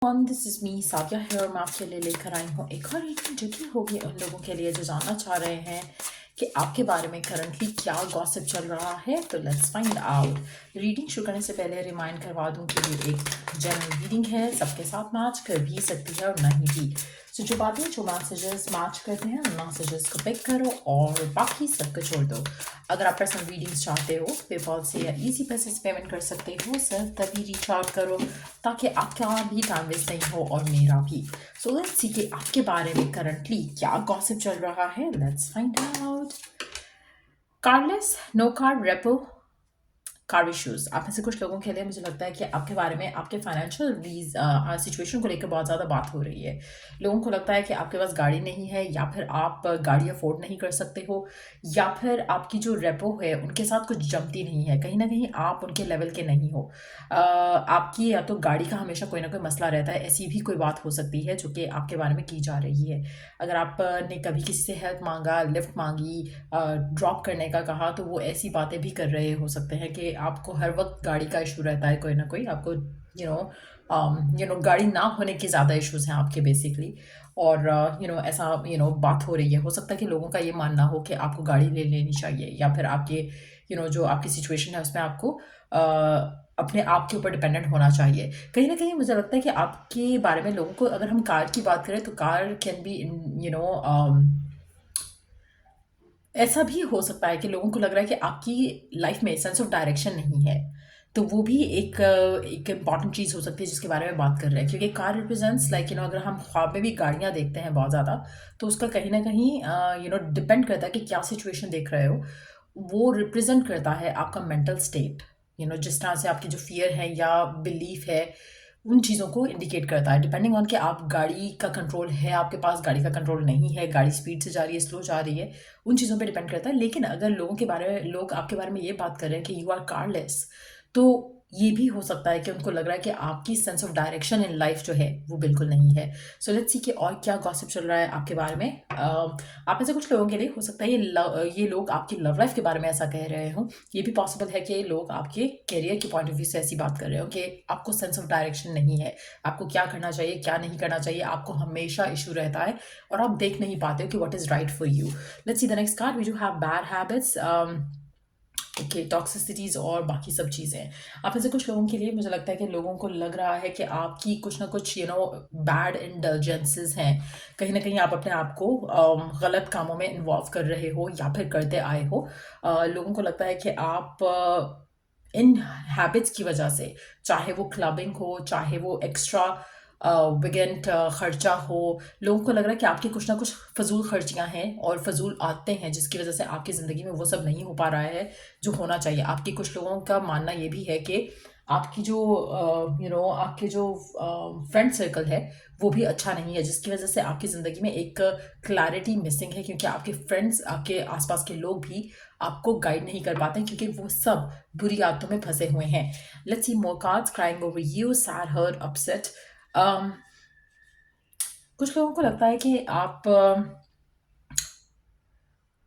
This is me साविया है और मैं आपके लिए लेकर आई हूँ एक और रीडिंग जो कि होगी उन लोगों के लिए जो जानना चाह रहे हैं कि आपके बारे में करंटली क्या गॉसिप चल रहा है। तो लेट्स फाइंड आउट। रीडिंग शुरू करने से पहले रिमाइंड करवा दूँ कि ये एक जनरल रीडिंग है, सबके साथ मैच कर भी सकती है और नहीं भी। तो जो बातें जो मैसेजेस मैच करते हैं उन मैसेजेस को पिक करो और बाकी सबको छोड़ दो। अगर आप पर्सनल रीडिंग्स चाहते हो पेपॉल से या इजी पैसे से पेमेंट कर सकते हो सर, तभी रीच आउट करो ताकि आपका भी टाइम वेस्ट नहीं हो और मेरा भी। सो लेट्स सी कि आपके बारे में करंटली क्या गॉसिप चल रहा है। Let's find out. Cardless, no card, repo, car issues. आप में से कुछ लोगों के लिए मुझे लगता है कि आपके बारे में आपके फाइनेंशियल सिचुएशन को लेकर बहुत ज़्यादा बात हो रही है। लोगों को लगता है कि आपके पास गाड़ी नहीं है या फिर आप गाड़ी अफोर्ड नहीं कर सकते हो या फिर आपकी जो रेपो है उनके साथ कुछ जमती नहीं है। कहीं ना कहीं आप उनके लेवल के नहीं हो। आपकी या तो गाड़ी का हमेशा कोई ना कोई मसला रहता है, ऐसी भी कोई बात हो सकती है जो कि आपके बारे में की जा रही है। अगर आपने कभी किसी से हेल्प मांगा, लिफ्ट मांगी, ड्रॉप करने का कहा, तो वो ऐसी बातें भी कर रहे हो सकते हैं कि आपको हर वक्त गाड़ी का इशू रहता है, कोई ना कोई आपको गाड़ी ना होने के ज़्यादा इश्यूज हैं आपके बेसिकली। और ऐसा बात हो रही है। हो सकता है कि लोगों का ये मानना हो कि आपको गाड़ी ले लेनी चाहिए या फिर आपके जो आपकी सिचुएशन है उसमें आपको अपने आप के ऊपर डिपेंडेंट होना चाहिए। कहीं ना कहीं मुझे लगता है कि आपके बारे में लोगों को, अगर हम कार की बात करें तो कार कैन बी ऐसा भी हो सकता है कि लोगों को लग रहा है कि आपकी लाइफ में सेंस ऑफ डायरेक्शन नहीं है। तो वो भी एक इम्पॉर्टेंट चीज़ हो सकती है जिसके बारे में बात कर रहे हैं, क्योंकि कार रिप्रेजेंट्स लाइक अगर हम ख्वाब में भी गाड़ियाँ देखते हैं बहुत ज़्यादा, तो उसका कहीं ना कहीं डिपेंड करता है कि क्या सिचुएशन देख रहे हो। वो रिप्रेजेंट करता है आपका मेंटल स्टेट। जिस तरह से आपकी जो फियर है या बिलीफ है, उन चीज़ों को इंडिकेट करता है डिपेंडिंग ऑन कि आप गाड़ी का कंट्रोल है आपके पास, गाड़ी का कंट्रोल नहीं है, गाड़ी स्पीड से जा रही है, स्लो जा रही है, उन चीज़ों पे डिपेंड करता है। लेकिन अगर लोग आपके बारे में ये बात कर रहे हैं कि यू आर कारलेस, तो ये भी हो सकता है कि उनको लग रहा है कि आपकी sense of direction in life जो है वो बिल्कुल नहीं है। सो लेट्स सी कि और क्या गॉसिप चल रहा है आपके बारे में। आप में से कुछ लोगों के लिए हो सकता है ये लोग आपकी लव लाइफ के बारे में ऐसा कह रहे हों। ये भी पॉसिबल है कि लोग आपके करियर के पॉइंट ऑफ व्यू से ऐसी बात कर रहे हो कि आपको सेंस ऑफ डायरेक्शन नहीं है, आपको क्या करना चाहिए क्या नहीं करना चाहिए, आपको हमेशा इशू रहता है और आप देख नहीं पाते हो कि what is right for you. Let's see the next card. We do have bad habits, okay, toxicities और बाकी सब चीज़ें। आप में से कुछ लोगों के लिए मुझे लगता है कि लोगों को लग रहा है कि आपकी कुछ ना कुछ बैड इंडल्जेंसेस हैं। कहीं ना कहीं आप अपने आप को गलत कामों में इन्वॉल्व कर रहे हो या फिर करते आए हो। लोगों को लगता है कि आप इन हैबिट्स की वजह से, चाहे वो क्लबिंग हो, चाहे वो एक्स्ट्रा वीकेंड खर्चा हो, लोगों को लग रहा है कि आपकी कुछ ना कुछ फजूल खर्चियाँ हैं और फजूल आदतें हैं जिसकी वजह से आपकी ज़िंदगी में वो सब नहीं हो पा रहा है जो होना चाहिए। आपकी कुछ लोगों का मानना ये भी है कि आपकी जो आपके जो फ्रेंड सर्कल है वो भी अच्छा नहीं है, जिसकी वजह से आपकी ज़िंदगी में एक क्लैरिटी मिसिंग है, क्योंकि आपके फ्रेंड्स, आपके आसपास के लोग भी आपको गाइड नहीं कर पाते हैं क्योंकि वो सब बुरी आदतों में फंसे हुए हैं। Let's see more cards. Crying over you, sad, hurt, upset. कुछ लोगों को लगता है कि आप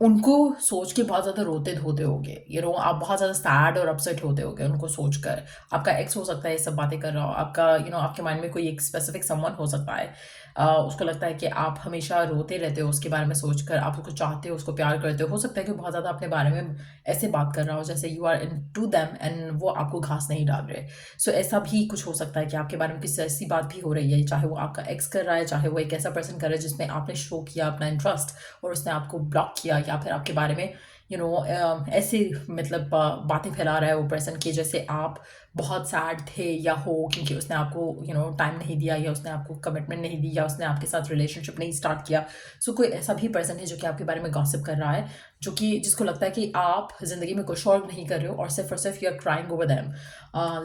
उनको सोच के बहुत ज़्यादा रोते धोते होगे। आप बहुत ज़्यादा सैड और अपसेट होते होगे उनको सोचकर। आपका एक्स हो सकता है ये सब बातें कर रहा हो, आपका आपके माइंड में कोई एक स्पेसिफिक समवन हो सकता है। उसको लगता है कि आप हमेशा रोते रहते हो उसके बारे में सोचकर, आप उसको चाहते हो, उसको प्यार करते हो सकता है कि बहुत ज़्यादा अपने बारे में ऐसे बात कर रहा हो जैसे you are into them and वो आपको घास नहीं डाल रहे। सो ऐसा भी कुछ हो सकता है कि आपके बारे में किसी ऐसी बात भी हो रही है, चाहे वो आपका एक्स कर रहा है, चाहे वो एक ऐसा पर्सन कर रहा है जिसमें आपने शो किया अपना इंटरेस्ट और उसने आपको ब्लॉक किया, या फिर आपके बारे में ऐसे मतलब बातें फैला रहा है वो पर्सन की जैसे आप बहुत सैड थे या हो, क्योंकि उसने आपको टाइम नहीं दिया या उसने आपको कमिटमेंट नहीं दी या उसने आपके साथ रिलेशनशिप नहीं स्टार्ट किया। सो कोई ऐसा भी पर्सन है जो कि आपके बारे में गॉसिप कर रहा है, जिसको लगता है कि आप ज़िंदगी में कुछ और नहीं कर रहे हो और सिर्फ you are crying over them.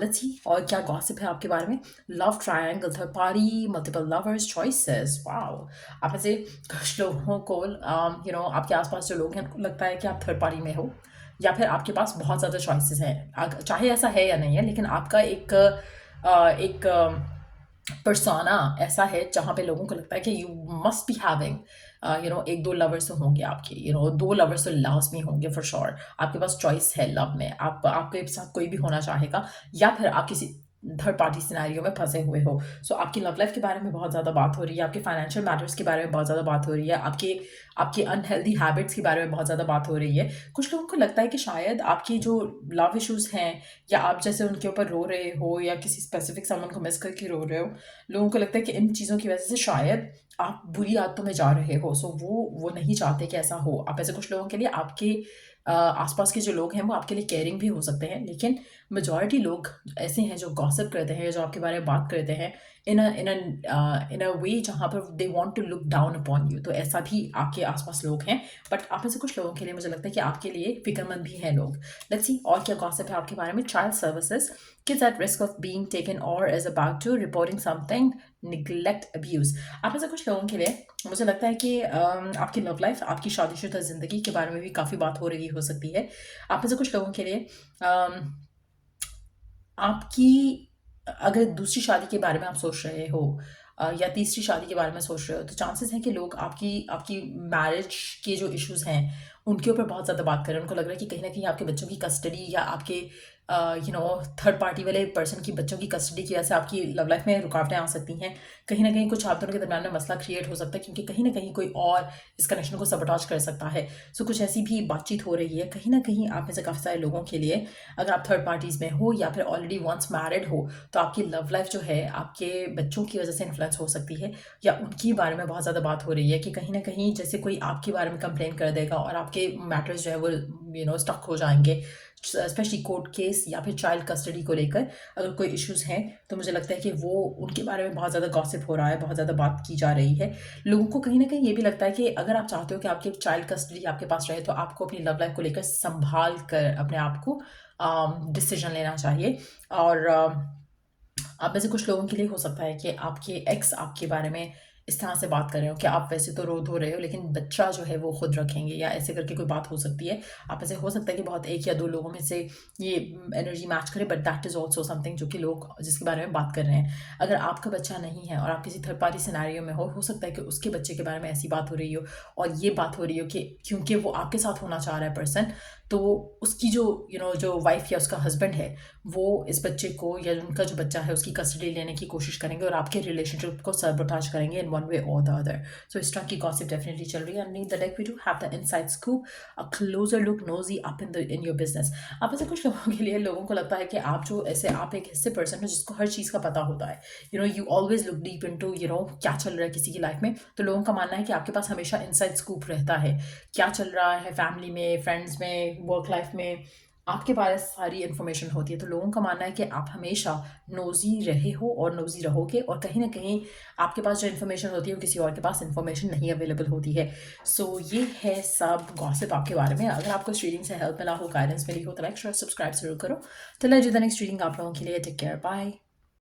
Let's see और क्या गॉसिप है आपके बारे में। Love triangle, third party, multiple lovers, choices. Wow. आप ऐसे कुछ लोगों को आपके आसपास जो लोग हैं उनको लगता है कि आप थर्ड पार्टी में हो या फिर आपके पास बहुत ज़्यादा चॉइसेस हैं। चाहे ऐसा है या नहीं है, लेकिन आपका एक पर्सोना ऐसा है जहाँ पे लोगों को लगता है कि यू मस्ट बी हैविंग एक दो लवर्स तो होंगे आपके, दो लवर्स तो लाजमी होंगे फॉर श्योर। आपके पास चॉइस है लव में, आपके साथ कोई भी होना चाहेगा, या फिर आप किसी थर्ड पार्टी सिनेरियो में फँसे हुए हो। सो आपकी लव लाइफ़ के बारे में बहुत ज़्यादा बात हो रही है, आपके फाइनेंशियल मैटर्स के बारे में बहुत ज़्यादा बात हो रही है, आपके आपके अनहेल्दी हैबिट्स के बारे में बहुत ज़्यादा बात हो रही है। कुछ लोगों को लगता है कि शायद आपकी जो लव इश्यूज़ हैं या आप जैसे उनके ऊपर रो रहे हो या किसी स्पेसिफिक समवन को मिस करके रो रहे हो, लोगों को लगता है कि इन चीज़ों की वज़ह से शायद आप बुरी आदतों में जा रहे हो। सो वो नहीं चाहते कि ऐसा हो। आप ऐसे कुछ लोगों के लिए आपके आस-पास के जो लोग हैं वो आपके लिए केयरिंग भी हो सकते हैं, लेकिन मेजॉरिटी लोग ऐसे हैं जो गॉसिप करते हैं, जो आपके बारे में बात करते हैं इन अ वे जहाँ पर they want to look down upon you. तो ऐसा भी आपके आस-पास लोग हैं, बट आप में से कुछ लोगों के लिए मुझे लगता है कि आपके लिए फ़िक्रमंद भी हैं लोग। लेट्स सी और क्या गॉसिप है आपके बारे में। Child services, kids at risk of being taken और is about to reporting something, neglect, abuse. आप में से कुछ लोगों के लिए मुझे लगता है कि आपकी लव लाइफ़, आपकी शादीशुदा ज़िंदगी के बारे में भी काफ़ी बात हो रही हो सकती है। आप में से कुछ लोगों के लिए अम आपकी अगर दूसरी शादी के बारे में आप सोच रहे हो या तीसरी शादी के बारे में सोच रहे हो, तो चांसेस हैं कि लोग आपकी आपकी मैरिज के जो इश्यूज़ हैं, उनके ऊपर बहुत ज़्यादा बात कर रहे हैं। उनको लग रहा है कि कहीं न कहीं आपके बच्चों की कस्टडी या आपके थर्ड पार्टी वाले पर्सन की बच्चों की कस्टडी की वजह से आपकी लव लाइफ़ में रुकावटें आ सकती हैं। कहीं न कहीं कुछ आप दोनों के दरमियान में मसला क्रिएट हो सकता है क्योंकि कहीं न कहीं कोई और इस कनेक्शन को सबोटाज कर सकता है। सो कुछ ऐसी भी बातचीत हो रही है। कहीं न कहीं आप में से काफ़ी सारे लोगों के लिए अगर आप थर्ड पार्टीज़ में हो या फिर ऑलरेडी वंस मैरिड हो, तो आपकी लव लाइफ़ जो है आपके बच्चों की वज़ह से इन्फ्लुएंस हो सकती है या उनके बारे में बहुत ज़्यादा बात हो रही है कि कहीं न कहीं जैसे कोई आपके बारे में कंप्लेन कर देगा और आपके मैटर्स जो है वो स्टक हो जाएँगे। स्पेशली कोर्ट केस या फिर चाइल्ड कस्टडी को लेकर अगर कोई इश्यूज़ हैं, तो मुझे लगता है कि वो उनके बारे में बहुत ज़्यादा गॉसिप हो रहा है, बहुत ज़्यादा बात की जा रही है। लोगों को कहीं न कहीं ये भी लगता है कि अगर आप चाहते हो कि आपकी चाइल्ड कस्टडी आपके पास रहे, तो आपको अपनी लव लाइफ़ को लेकर सँभाल कर अपने आप को डिसीजन लेना चाहिए और आप में से कुछ लोगों के लिए हो सकता है कि आपके एक्स आपके बारे में इस तरह से बात कर रहे हो कि आप वैसे तो रो धो रहे हो लेकिन बच्चा जो है वो खुद रखेंगे या ऐसे करके कोई बात हो सकती है। आप में से हो सकता है कि बहुत 1 या 2 लोगों में से ये एनर्जी मैच करे, but that is also something जो कि लोग जिसके बारे में बात कर रहे हैं। अगर आपका बच्चा नहीं है और आप किसी थर्ड पार्टी सिनेरियो में हो सकता है कि उसके बच्चे के बारे में ऐसी बात हो रही हो और ये बात हो रही हो कि क्योंकि वो आपके साथ होना चाह रहा है पर्सन, तो उसकी जो जो वाइफ़ या उसका हस्बैंड है, वो इस बच्चे को या उनका जो बच्चा है उसकी कस्टडी लेने की कोशिश करेंगे और आपके रिलेशनशिप को सबोटाज करेंगे इन वन वे और द अदर। सो इस तरह की गॉसिप डेफिनिटली चल रही है। Underneath the deck we do have the inside scoop, a closer look nosy up in your business. आप में से कुछ लोगों के लिए लोगों को लगता है कि आप एक ऐसे पर्सन हो जिसको हर चीज़ का पता होता है। You always look deep into क्या चल रहा है किसी की लाइफ में। तो लोगों का मानना है कि आपके पास हमेशा इनसाइड स्कूप रहता है। क्या चल रहा है फैमिली में, फ्रेंड्स में, वर्क लाइफ में, आपके पास सारी इन्फॉर्मेशन होती है। तो लोगों का मानना है कि आप हमेशा नोज़ी रहे हो और नोज़ी रहोगे और कहीं न कहीं आपके पास जो इन्फॉर्मेशन होती है वो किसी और के पास इन्फॉर्मेशन नहीं अवेलेबल होती है। सो ये है सब गॉसिप आपके बारे में। अगर आपको इस रीडिंग से हेल्प मिला हो, गाइडेंस मिली हो, तो लाइक, शेयर, सब्सक्राइब ज़रूर करो। Till I do the next reading आप लोगों के लिए टेक केयर, बाय।